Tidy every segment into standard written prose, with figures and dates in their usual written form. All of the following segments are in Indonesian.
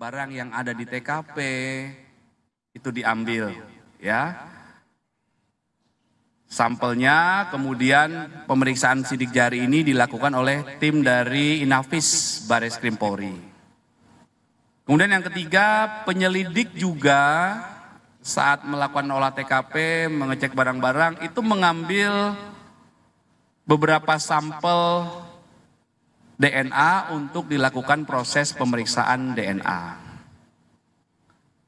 barang-barang yang ada di TKP itu diambil, ya. Sampelnya, kemudian pemeriksaan sidik jari ini dilakukan oleh tim dari Inafis Bareskrim Polri. Kemudian yang ketiga, penyelidik juga saat melakukan olah TKP, mengecek barang-barang, itu mengambil beberapa sampel DNA untuk dilakukan proses pemeriksaan DNA.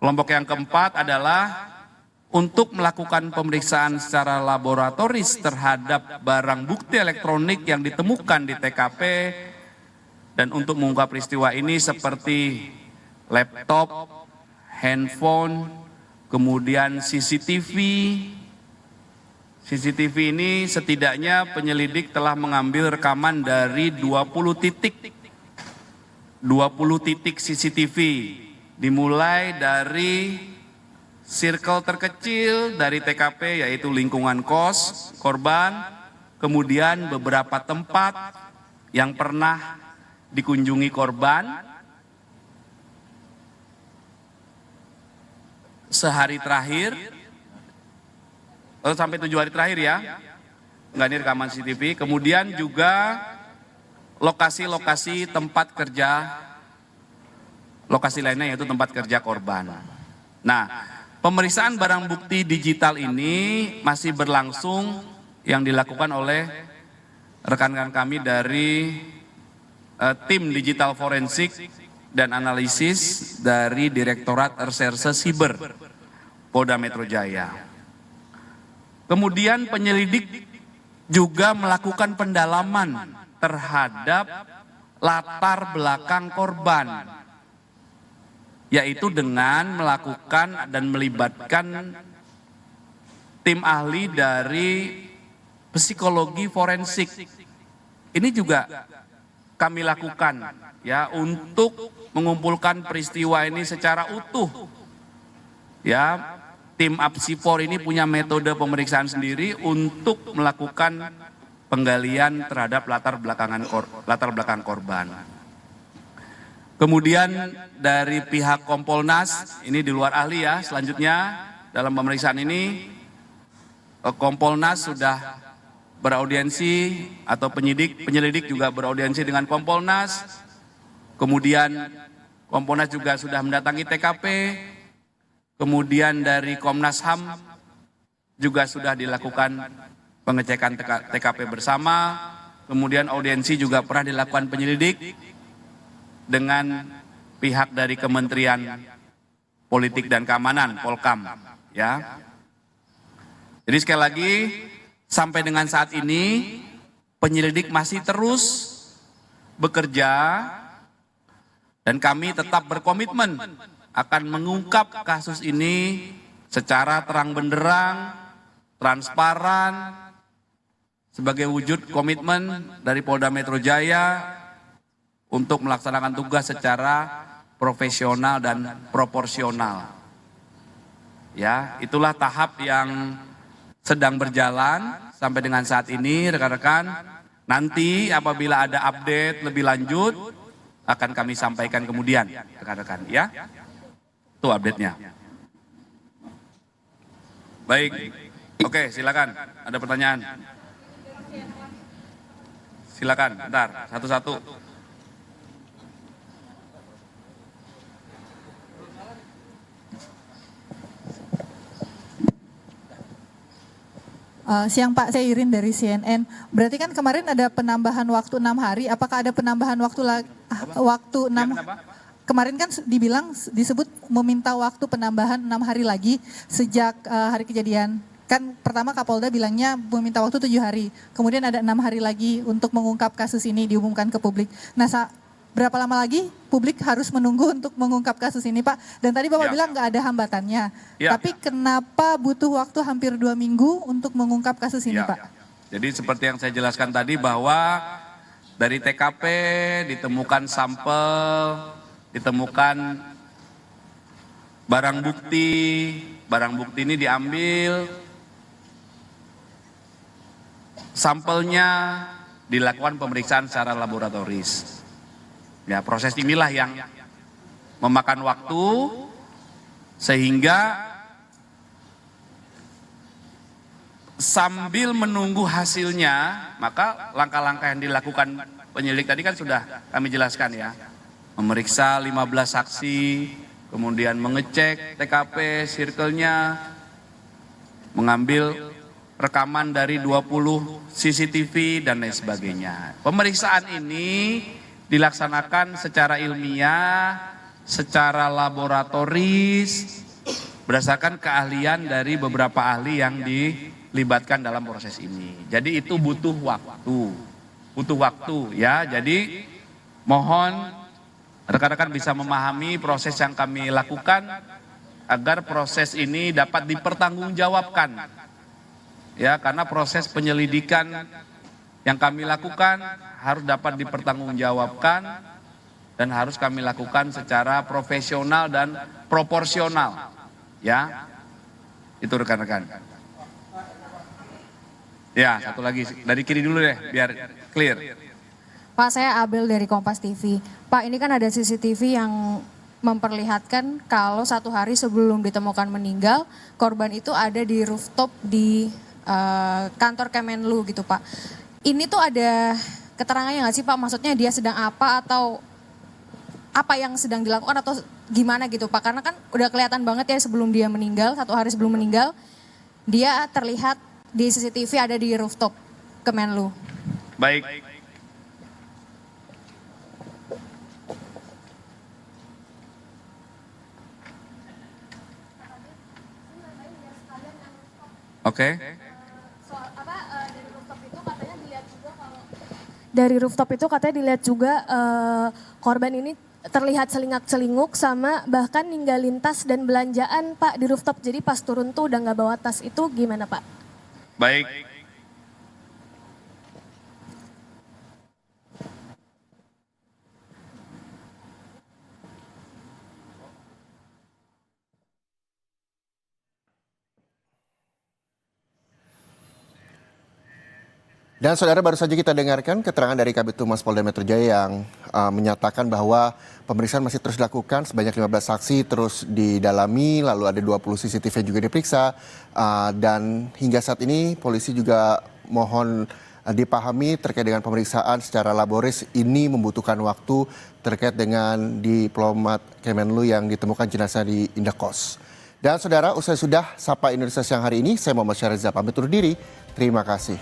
Kelompok yang keempat adalah untuk melakukan pemeriksaan secara laboratoris terhadap barang bukti elektronik yang ditemukan di TKP dan untuk mengungkap peristiwa ini seperti laptop, handphone, kemudian CCTV. CCTV ini setidaknya penyelidik telah mengambil rekaman dari 20 titik CCTV, dimulai dari circle terkecil dari TKP yaitu lingkungan kos korban, kemudian beberapa tempat yang pernah dikunjungi korban sehari terakhir, atau sampai 7 hari terakhir ya, nggak ini rekaman CCTV, kemudian juga lokasi-lokasi tempat kerja, lokasi lainnya yaitu tempat kerja korban. Nah, pemeriksaan barang bukti digital ini masih berlangsung yang dilakukan oleh rekan-rekan kami dari tim digital forensik dan analisis dari Direktorat Reserse Siber Polda Metro Jaya. Kemudian penyelidik juga melakukan pendalaman terhadap latar belakang korban, yaitu dengan melakukan dan melibatkan tim ahli dari psikologi forensik. Ini juga kami lakukan ya untuk mengumpulkan peristiwa ini secara utuh. Ya, tim Apsifor ini punya metode pemeriksaan sendiri untuk melakukan penggalian terhadap latar belakang korban. Kemudian dari pihak Kompolnas, ini di luar ahli ya, selanjutnya dalam pemeriksaan ini Kompolnas sudah beraudiensi atau penyelidik juga beraudiensi dengan Kompolnas. Kemudian Kompolnas juga sudah mendatangi TKP. Kemudian dari Komnas HAM juga sudah dilakukan pengecekan TKP bersama. Kemudian audiensi juga pernah dilakukan penyelidik dengan pihak dari Kementerian Politik dan Keamanan, Polkam, ya. Jadi sekali lagi, sampai dengan saat ini penyelidik masih terus bekerja dan kami tetap berkomitmen akan mengungkap kasus ini secara terang benderang, transparan, sebagai wujud komitmen dari Polda Metro Jaya untuk melaksanakan tugas secara profesional dan proporsional. Ya, itulah tahap yang sedang berjalan sampai dengan saat ini, rekan-rekan. Nanti apabila ada update lebih lanjut akan kami sampaikan kemudian, rekan-rekan, ya. Itu update-nya. Baik, oke, silakan. Ada pertanyaan? Silakan, bentar, satu-satu. Siang Pak, saya Irin dari CNN. Berarti kan kemarin ada penambahan waktu 6 hari, apakah ada penambahan waktu waktu 6 kemarin kan dibilang disebut meminta waktu penambahan 6 hari lagi sejak hari kejadian. Kan pertama Kapolda bilangnya meminta waktu 7 hari, kemudian ada 6 hari lagi untuk mengungkap kasus ini diumumkan ke publik. Nah, berapa lama lagi publik harus menunggu untuk mengungkap kasus ini Pak? Dan tadi Bapak bilang nggak ada hambatannya, tapi kenapa butuh waktu hampir 2 minggu untuk mengungkap kasus ini Pak? Jadi seperti yang saya jelaskan tadi bahwa dari TKP ditemukan sampel, ditemukan barang bukti ini diambil, sampelnya dilakukan pemeriksaan secara laboratoris. Ya, proses inilah yang memakan waktu, sehingga sambil menunggu hasilnya, maka langkah-langkah yang dilakukan penyidik tadi kan sudah kami jelaskan ya. Memeriksa 15 saksi, kemudian mengecek TKP, circle-nya, mengambil rekaman dari 20 CCTV dan lain sebagainya. Pemeriksaan ini dilaksanakan secara ilmiah, secara laboratoris, berdasarkan keahlian dari beberapa ahli yang dilibatkan dalam proses ini. Jadi itu butuh waktu ya. Jadi mohon rekan-rekan bisa memahami proses yang kami lakukan agar proses ini dapat dipertanggungjawabkan. Ya, karena proses penyelidikan yang kami lakukan harus dapat dipertanggungjawabkan dan harus kami lakukan secara profesional dan proporsional. Ya, itu rekan-rekan. Ya, satu lagi dari kiri dulu deh, biar clear. Pak, saya Abel dari Kompas TV. Pak, ini kan ada CCTV yang memperlihatkan kalau 1 hari sebelum ditemukan meninggal, korban itu ada di rooftop di kantor Kemenlu gitu Pak. Ini tuh ada keterangannya nggak sih Pak? Maksudnya dia sedang apa atau apa yang sedang dilakukan atau gimana gitu Pak? Karena kan udah kelihatan banget ya sebelum dia meninggal, 1 hari sebelum meninggal, dia terlihat di CCTV ada di rooftop Kemenlu. Baik. Oke. Dari rooftop itu katanya dilihat juga korban ini terlihat selingak-selinguk sama bahkan ninggalin tas dan belanjaan Pak di rooftop. Jadi pas turun tuh udah nggak bawa tas, itu gimana Pak? Baik. Dan saudara, baru saja kita dengarkan keterangan dari Kabid Humas Polda Metro Jaya yang menyatakan bahwa pemeriksaan masih terus dilakukan, sebanyak 15 saksi terus didalami, lalu ada 20 CCTV juga diperiksa, dan hingga saat ini polisi juga mohon dipahami terkait dengan pemeriksaan secara laboris ini membutuhkan waktu terkait dengan diplomat Kemenlu yang ditemukan jenazah di Indekos. Dan saudara, usai sudah Sapa Indonesia siang hari ini, saya Muhammad Syahriza pamit undur diri. Terima kasih.